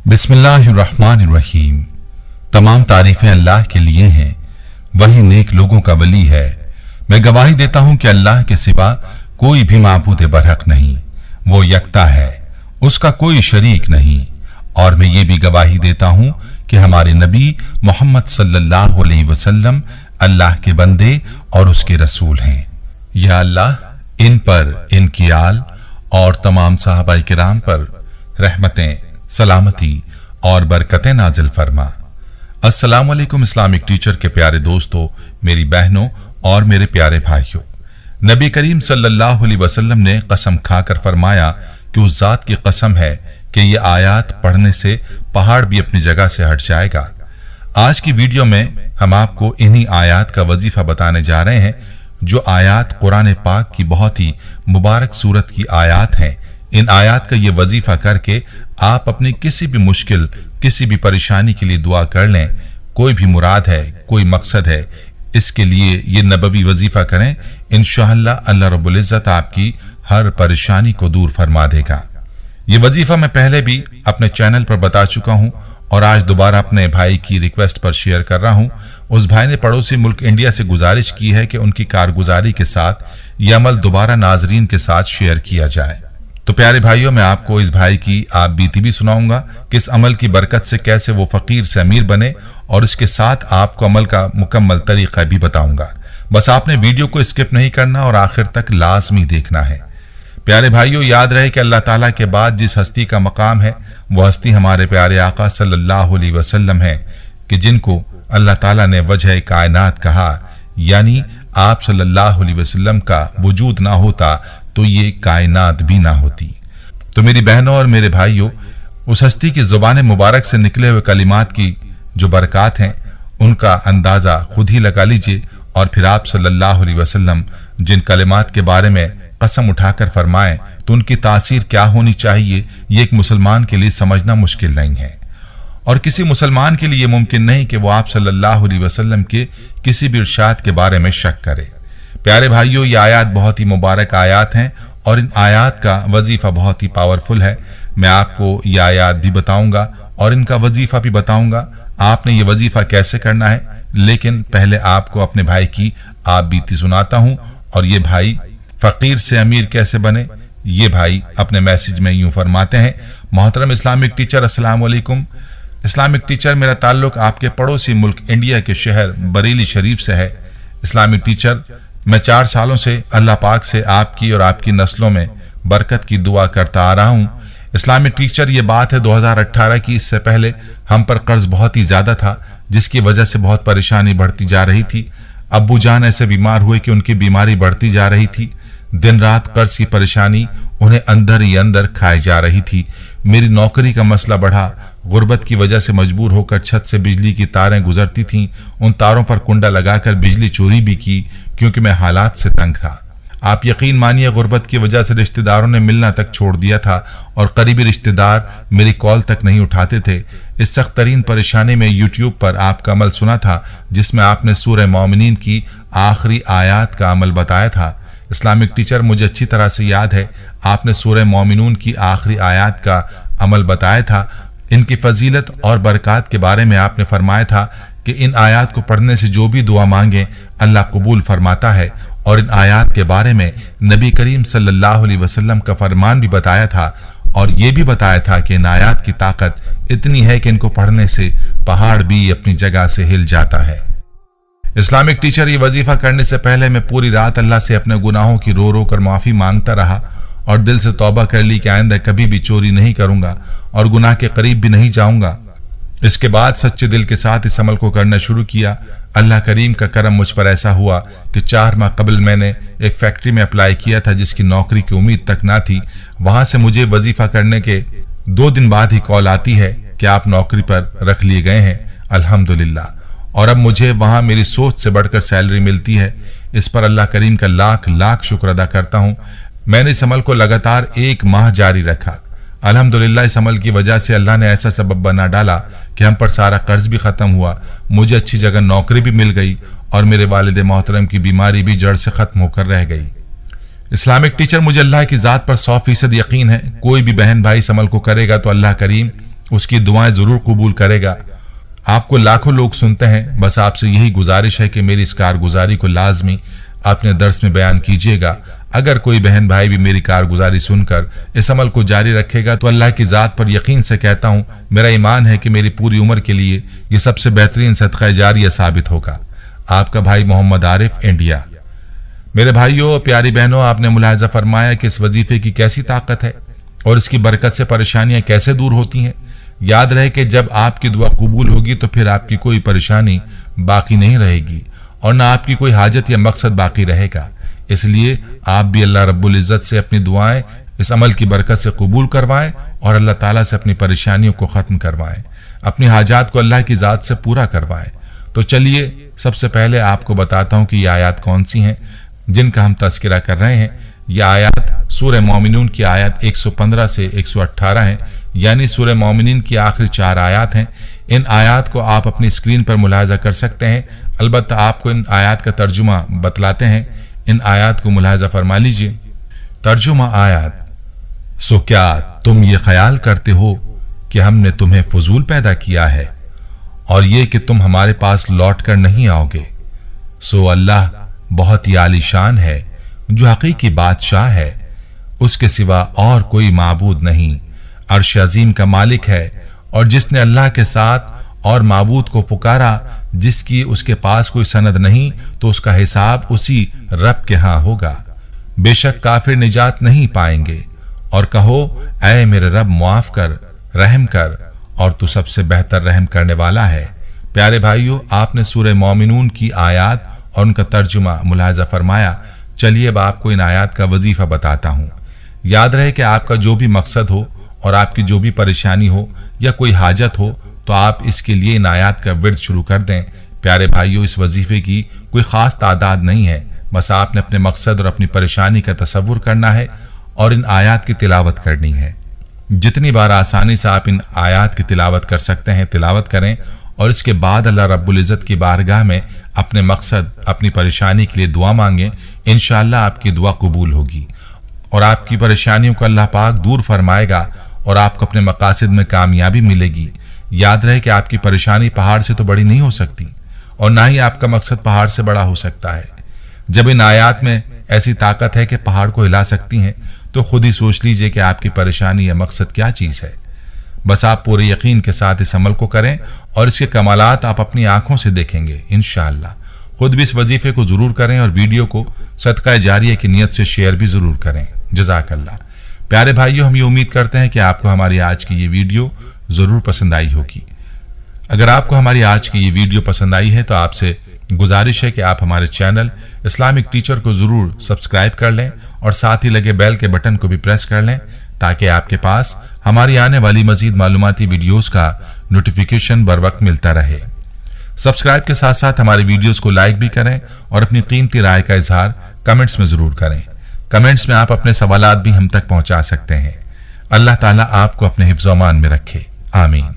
बिस्मिल्लाहिर्रहमानिर्रहीम। तमाम तारीफें अल्लाह के लिए हैं, वही नेक लोगों का वली है। मैं गवाही देता हूं कि अल्लाह के सिवा कोई भी माबूद बरहक नहीं, वो यकता है, उसका कोई शरीक नहीं। और मैं ये भी गवाही देता हूं कि हमारे नबी मोहम्मद सल्लल्लाहु अलैहि वसल्लम अल्लाह के बंदे और उसके रसूल हैं। या अल्लाह, इन पर, इनकी आल और तमाम सहाबाए किराम पर रहमतें, सलामती और बरकतें नाजिल फरमा। अस्सलाम वालेकुम इस्लामिक टीचर के प्यारे दोस्तों, मेरी बहनों और मेरे प्यारे भाइयों, नबी करीम सल्लल्लाहु अलैहि वसल्लम ने कसम खाकर फरमाया कि उस जात की कसम है कि ये आयात पढ़ने से पहाड़ भी अपनी जगह से हट जाएगा। आज की वीडियो में हम आपको इन्हीं आयात का वजीफा बताने जा रहे हैं, जो आयात कुरान पाक की बहुत ही मुबारक सूरत की आयात हैं। इन आयात का ये वजीफा करके आप अपनी किसी भी मुश्किल, किसी भी परेशानी के लिए दुआ कर लें। कोई भी मुराद है, कोई मकसद है, इसके लिए ये नबवी वजीफा करें, इंशाअल्लाह अल्लाह रब्बुल इज्जत आपकी हर परेशानी को दूर फरमा देगा। ये वजीफा मैं पहले भी अपने चैनल पर बता चुका हूं और आज दोबारा अपने भाई की रिक्वेस्ट पर शेयर कर रहा हूं। उस भाई ने पड़ोसी मुल्क इंडिया से गुजारिश की है कि उनकी कारगुजारी के साथ यह अमल दोबारा नाजरीन के साथ शेयर किया जाए। तो प्यारे भाइयों, मैं आपको इस भाई की आप बीती भी सुनाऊंगा कि इस अमल की बरकत से कैसे वो फकीर से अमीर बने, और इसके साथ आपको अमल का मुकम्मल तरीका भी बताऊंगा। बस आपने वीडियो को स्किप नहीं करना और आखिर तक लाजमी देखना है। प्यारे भाइयों, याद रहे कि अल्लाह ताला के बाद जिस हस्ती का मकाम है, वो हस्ती हमारे प्यारे आका सल्लल्लाहु अलैहि वसल्लम है, कि जिनको अल्लाह ताला ने वजह कायनात कहा, यानी आप सल्लल्लाहु अलैहि वसल्लम का वजूद ना होता तो ये कायनात भी ना होती। तो मेरी बहनों और मेरे भाइयों, उस हस्ती की जुबान मुबारक से निकले हुए कलिमात की जो बरकत हैं, उनका अंदाजा खुद ही लगा लीजिए। और फिर आप सल्लल्लाहु अलैहि वसल्लम जिन कलिमात के बारे में कसम उठाकर फरमाएं, तो उनकी तासीर क्या होनी चाहिए, ये एक मुसलमान के लिए समझना मुश्किल नहीं है। और किसी मुसलमान के लिए ये मुमकिन नहीं कि वो आप सल्लल्लाहु अलैहि वसल्लम के किसी भी इरशाद के बारे में शक करे। प्यारे भाइयों, ये आयात बहुत ही मुबारक आयात हैं और इन आयात का वजीफा बहुत ही पावरफुल है। मैं आपको ये आयात भी बताऊंगा और इनका वजीफा भी बताऊंगा। आपने ये वजीफा कैसे करना है, लेकिन पहले आपको अपने भाई की आप बीती सुनाता हूं। और ये भाई फकीर से अमीर कैसे बने, ये भाई अपने मैसेज में यूं फरमाते हैं। मोहतरम इस्लामिक टीचर, अस्सलाम वालेकुम। इस्लामिक टीचर, मेरा ताल्लुक आपके पड़ोसी मुल्क इंडिया के शहर बरेली शरीफ से है। इस्लामिक टीचर, मैं 4 सालों से अल्लाह पाक से आपकी और आपकी नस्लों में बरकत की दुआ करता आ रहा हूँ। इस्लामिक टीचर, ये बात है 2018 की। इससे पहले हम पर कर्ज बहुत ही ज्यादा था, जिसकी वजह से बहुत परेशानी बढ़ती जा रही थी। अब्बू जान ऐसे बीमार हुए कि उनकी बीमारी बढ़ती जा रही थी। दिन रात कर्ज की परेशानी उन्हें अंदर ही अंदर खाई जा रही थी। मेरी नौकरी का मसला बढ़ा। गुर्बत की वजह से मजबूर होकर छत से बिजली की तारें गुजरती थीं। उन तारों पर कुंडा लगाकर बिजली चोरी भी की, क्योंकि मैं हालात से तंग था। आप यकीन मानिए, गुर्बत की वजह से रिश्तेदारों ने मिलना तक छोड़ दिया था और करीबी रिश्तेदार मेरी कॉल तक नहीं उठाते थे। इस सख्त तरीन परेशानी में यूट्यूब पर आपका अमल सुना था, जिसमें आपने सूरह मोमिनीन की आखिरी आयात का अमल बताया था। इस्लामिक टीचर, मुझे अच्छी तरह से याद है, आपने सूरह मोमिनून की आखिरी आयात का अमल बताया था। इनकी फजीलत और बरकत के बारे में आपने फरमाया था कि इन आयात को पढ़ने से जो भी दुआ मांगे अल्लाह कबूल फरमाता है। और इन आयात के बारे में नबी करीम सल्लल्लाहु अलैहि वसल्लम का फरमान भी बताया था, और ये भी बताया था कि इन आयात की ताकत इतनी है कि इनको पढ़ने से पहाड़ भी अपनी जगह से हिल जाता है। इस्लामिक टीचर, ये वजीफा करने से पहले मैं पूरी रात अल्लाह से अपने गुनाहों की रो रो कर माफी मांगता रहा और दिल से तौबा कर ली कि आइंदा कभी भी चोरी नहीं करूंगा और गुनाह के करीब भी नहीं जाऊंगा। इसके बाद सच्चे दिल के साथ इस अमल को करना शुरू किया। अल्लाह करीम का करम मुझ पर ऐसा हुआ कि 4 माह कबल मैंने एक फैक्ट्री में अप्लाई किया था, जिसकी नौकरी की उम्मीद तक ना थी। वहां से मुझे वजीफा करने के 2 दिन बाद ही कॉल आती है कि आप नौकरी पर रख लिए गए हैं। अल्हम्दुलिल्लाह। और अब मुझे वहां मेरी सोच से बढ़कर सैलरी मिलती है। इस पर अल्लाह करीम का लाख लाख शुक्र अदा करता हूं। मैंने इस अमल को लगातार 1 माह जारी रखा। अल्हम्दुलिल्लाह, इस अमल की वजह से अल्लाह ने ऐसा सबब बना डाला कि हम पर सारा कर्ज भी खत्म हुआ, मुझे अच्छी जगह नौकरी भी मिल गई और मेरे वालिद मोहतरम की बीमारी भी जड़ से खत्म होकर रह गई। इस्लामिक टीचर, मुझे अल्लाह की ज़ात पर 100% यकीन है, कोई भी बहन भाई इस अमल को करेगा तो अल्लाह करीम उसकी दुआएं जरूर कबूल करेगा। आपको लाखों लोग सुनते हैं, बस आपसे यही गुजारिश है कि मेरी इस कारगुजारी को लाजमी अपने दर्स में बयान कीजिएगा। अगर कोई बहन भाई भी मेरी कारगुजारी सुनकर इस अमल को जारी रखेगा तो अल्लाह की ज़ात पर यकीन से कहता हूँ, मेरा ईमान है कि मेरी पूरी उम्र के लिए ये सबसे बेहतरीन सदका जारिया साबित होगा। आपका भाई मोहम्मद आरिफ, इंडिया। मेरे भाइयों, प्यारी बहनों, आपने मुलाहिजा फरमाया कि इस वजीफे की कैसी ताकत है और इसकी बरकत से परेशानियां कैसे दूर होती हैं। याद रहे कि जब आपकी दुआ कबूल होगी तो फिर आपकी कोई परेशानी बाकी नहीं रहेगी और ना आपकी कोई हाजत या मकसद बाकी रहेगा। इसलिए आप भी अल्लाह रब्बुल इज़्ज़त से अपनी दुआएं इस अमल की बरकत से कबूल करवाएं और अल्लाह ताला से अपनी परेशानियों को ख़त्म करवाएं, अपनी हाजात को अल्लाह की ज़ात से पूरा करवाएं। तो चलिए सबसे पहले आपको बताता हूं कि ये आयत कौन सी हैं जिनका हम तज़किरा कर रहे हैं। ये आयत सूरह मोमिनून की आयत 115 से 118 हैं, यानी सूरह मोमिनीन की आखिरी 4 आयत हैं। इन आयत को आप अपनी स्क्रीन पर मुलाहिजा कर सकते हैं। अलबत्ता आपको इन आयत का तर्जुमा बतलाते हैं। इन आयत को मुलाहिजा फरमा लीजिए। तर्जुमा आयत। सो क्या तुम ये ख्याल करते हो कि हमने तुम्हें फजूल पैदा किया है और ये कि तुम हमारे पास लौट कर नहीं आओगे? सो अल्लाह बहुत ही आलीशान है, जो हकीकी बादशाह है, उसके सिवा और कोई माबूद नहीं। अर्श अजीम का मालिक है और जिसने अल्लाह के साथ और माबूद को पुकारा जिसकी उसके पास कोई सनद नहीं, तो उसका हिसाब उसी रब के हां होगा। बेशक काफिर निजात नहीं पाएंगे। और कहो, ऐ मेरे रब, मुआफ कर, रहम कर, और तू सबसे बेहतर रहम करने वाला है। प्यारे भाइयों, आपने सूरह मोमिनून की आयत और उनका तर्जुमा मुलाहिजा फरमाया। चलिए अब आपको इन आयत का वजीफा बताता हूँ। याद रहे कि आपका जो भी मकसद हो और आपकी जो भी परेशानी हो या कोई हाजत हो, तो आप इसके लिए इन आयत का विर्द शुरू कर दें। प्यारे भाइयों, इस वजीफे की कोई खास तादाद नहीं है, बस आपने अपने मकसद और अपनी परेशानी का तसव्वुर करना है और इन आयत की तिलावत करनी है। जितनी बार आसानी से आप इन आयत की तिलावत कर सकते हैं, तिलावत करें और इसके बाद अल्लाह रब्बुल इज़्ज़त की बारगाह में अपने मकसद, अपनी परेशानी के लिए दुआ मांगें। इंशाअल्लाह आपकी दुआ कबूल होगी और आपकी परेशानियों को अल्लाह पाक दूर फरमाएगा और आपको अपने मकासद में कामयाबी मिलेगी। याद रहे कि आपकी परेशानी पहाड़ से तो बड़ी नहीं हो सकती और ना ही आपका मकसद पहाड़ से बड़ा हो सकता है। जब इन आयत में ऐसी ताकत है कि पहाड़ को हिला सकती हैं, तो खुद ही सोच लीजिए कि आपकी परेशानी या मकसद क्या चीज है। बस आप पूरे यकीन के साथ इस अमल को करें और इसके कमालात आप अपनी आंखों से देखेंगे इंशाअल्लाह। खुद भी इस वजीफे को जरूर करें और वीडियो को सदका जारिया की नियत से शेयर भी जरूर करें। जज़ाकल्लाह। प्यारे भाइयों, हम ये उम्मीद करते हैं कि आपको हमारी आज की ये वीडियो जरूर पसंद आई होगी। अगर आपको हमारी आज की ये वीडियो पसंद आई है तो आपसे गुजारिश है कि आप हमारे चैनल इस्लामिक टीचर को जरूर सब्सक्राइब कर लें और साथ ही लगे बेल के बटन को भी प्रेस कर लें, ताकि आपके पास हमारी आने वाली मजीद मालूमाती वीडियोस का नोटिफिकेशन बर वक्त मिलता रहे। सब्सक्राइब के साथ साथ हमारे वीडियोस को लाइक भी करें और अपनी कीमती राय का इजहार कमेंट्स में जरूर करें। कमेंट्स में आप अपने सवालात भी हम तक पहुंचा सकते हैं। अल्लाह ताला आपको अपने हिफ्ज़-ओ-अमान में रखे। आमीन।